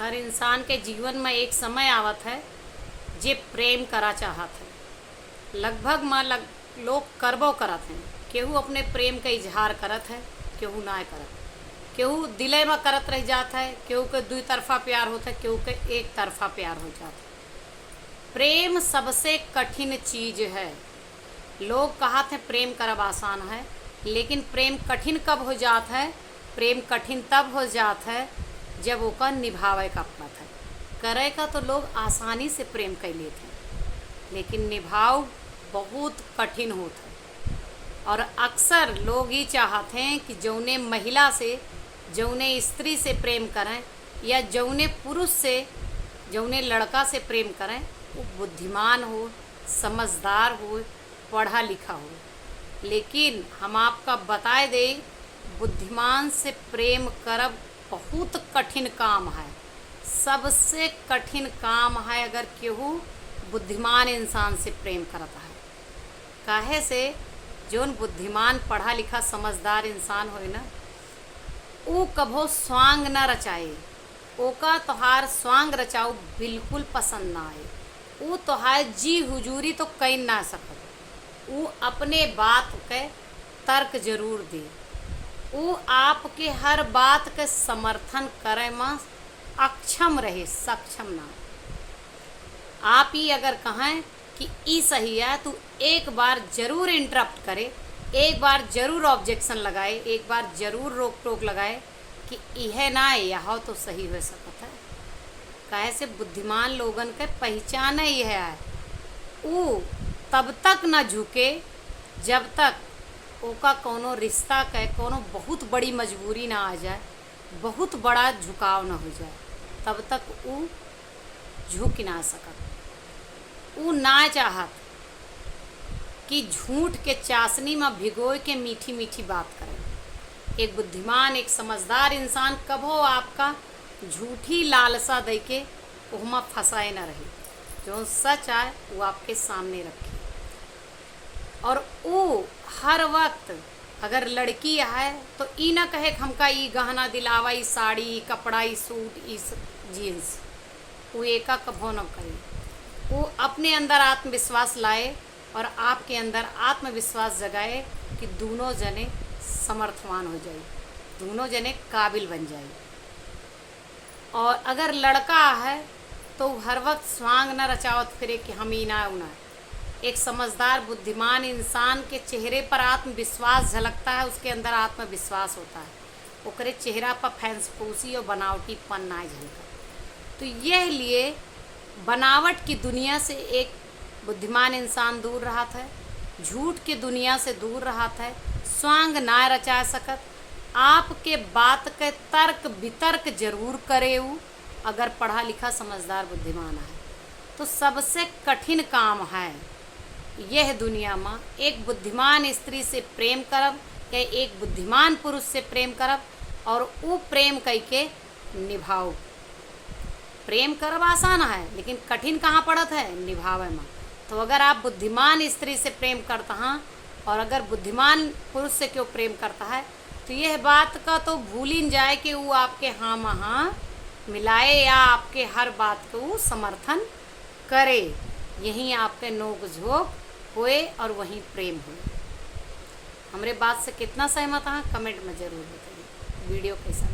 हर इंसान के जीवन में एक समय आवत है जे प्रेम करा चाहत है। लगभग लोग करबो करत हैं। केहू अपने प्रेम का इजहार करत है, केहू ना करत। केहू दिले में करत रह जात है, केहू के दुई तरफा प्यार होता है, केहू के एक तरफा प्यार हो जाता है। प्रेम सबसे कठिन चीज है। लोग कहते हैं प्रेम करब आसान है, लेकिन प्रेम कठिन कब हो जात है? प्रेम कठिन तब हो जात है जब ओका निभावे का पड़त है। करे का तो लोग आसानी से प्रेम कर लेते हैं, लेकिन निभाव बहुत कठिन होता है। और अक्सर लोग ही चाहते हैं कि जौने महिला से, जौने स्त्री से प्रेम करें या जौने पुरुष से, जौने लड़का से प्रेम करें, वो बुद्धिमान हो, समझदार हो, पढ़ा लिखा हो। लेकिन हम आपका बताए दें, बुद्धिमान से प्रेम करब बहुत कठिन काम है। सबसे कठिन काम है अगर केहू बुद्धिमान इंसान से प्रेम करता है। काहे से? जोन बुद्धिमान पढ़ा लिखा समझदार इंसान होए ना, वो कभो स्वांग न रचाए। ओका तोहार स्वांग रचाऊ बिल्कुल पसंद ना आए। वो तोहार जी हुजूरी तो कह ना सकत। वो अपने बात के तर्क जरूर दे। वो आपके हर बात के समर्थन करे में अक्षम रहे, सक्षम ना। आप ही अगर कहें कि ई सही है, तो एक बार जरूर इंटरप्ट करे, एक बार जरूर ऑब्जेक्शन लगाए, एक बार जरूर रोक टोक लगाए कि यह ना है, यह तो सही हो सकता है। काहे से बुद्धिमान लोगन के पहचान यह है, वो तब तक ना झुके जब तक ओका कोनो रिश्ता के कोनो बहुत बड़ी मजबूरी ना आ जाए, बहुत बड़ा झुकाव ना हो जाए, तब तक वो झुक ना सकत। वो ना चाहत कि झूठ के चाशनी में भिगोए के मीठी मीठी बात करें। एक बुद्धिमान, एक समझदार इंसान कभो आपका झूठी लालसा दे के उहमा फंसाए ना रहे। जो सच है वो आपके सामने रखे। और वो हर वक्त अगर लड़की है तो ई ना कहे कि हमका ई गहना दिलावा, ई साड़ी, ई कपड़ा, ई सूट, ई जीन्स, वो एका कभो न करे। वो अपने अंदर आत्मविश्वास लाए और आपके अंदर आत्मविश्वास जगाए कि दोनों जने समर्थवान हो जाए, दोनों जने काबिल बन जाए। और अगर लड़का है तो हर वक्त स्वांग न रचावत फिरे कि हम ही ना उना। एक समझदार बुद्धिमान इंसान के चेहरे पर आत्मविश्वास झलकता है, उसके अंदर आत्मविश्वास होता है, ओकरे चेहरा पर फैंसफूसी और बनावटीपन ना झलका। तो यह लिए बनावट की दुनिया से एक बुद्धिमान इंसान दूर रहा था, झूठ की दुनिया से दूर रहा था, स्वांग ना रचा सकत। आपके बात के तर्क वितर्क जरूर करे। वो अगर पढ़ा लिखा समझदार बुद्धिमान है तो सबसे कठिन काम है यह दुनिया में एक बुद्धिमान स्त्री से प्रेम करब या एक बुद्धिमान पुरुष से प्रेम करब और वो प्रेम करके निभाओ। प्रेम करब आसान है, लेकिन कठिन कहाँ पड़त है? निभावे में। तो अगर आप बुद्धिमान स्त्री से प्रेम करता हैं और अगर बुद्धिमान पुरुष से क्यों प्रेम करता है, तो यह बात का तो भूल ही जाए कि वो आपके हाँ में हाँ मिलाए या आपके हर बात को वो समर्थन करे। यहीं आपके नोक झोंक होए और वहीं प्रेम होए। हमरे बात से कितना सहमत हैं कमेंट में ज़रूर बताइए। वीडियो कैसा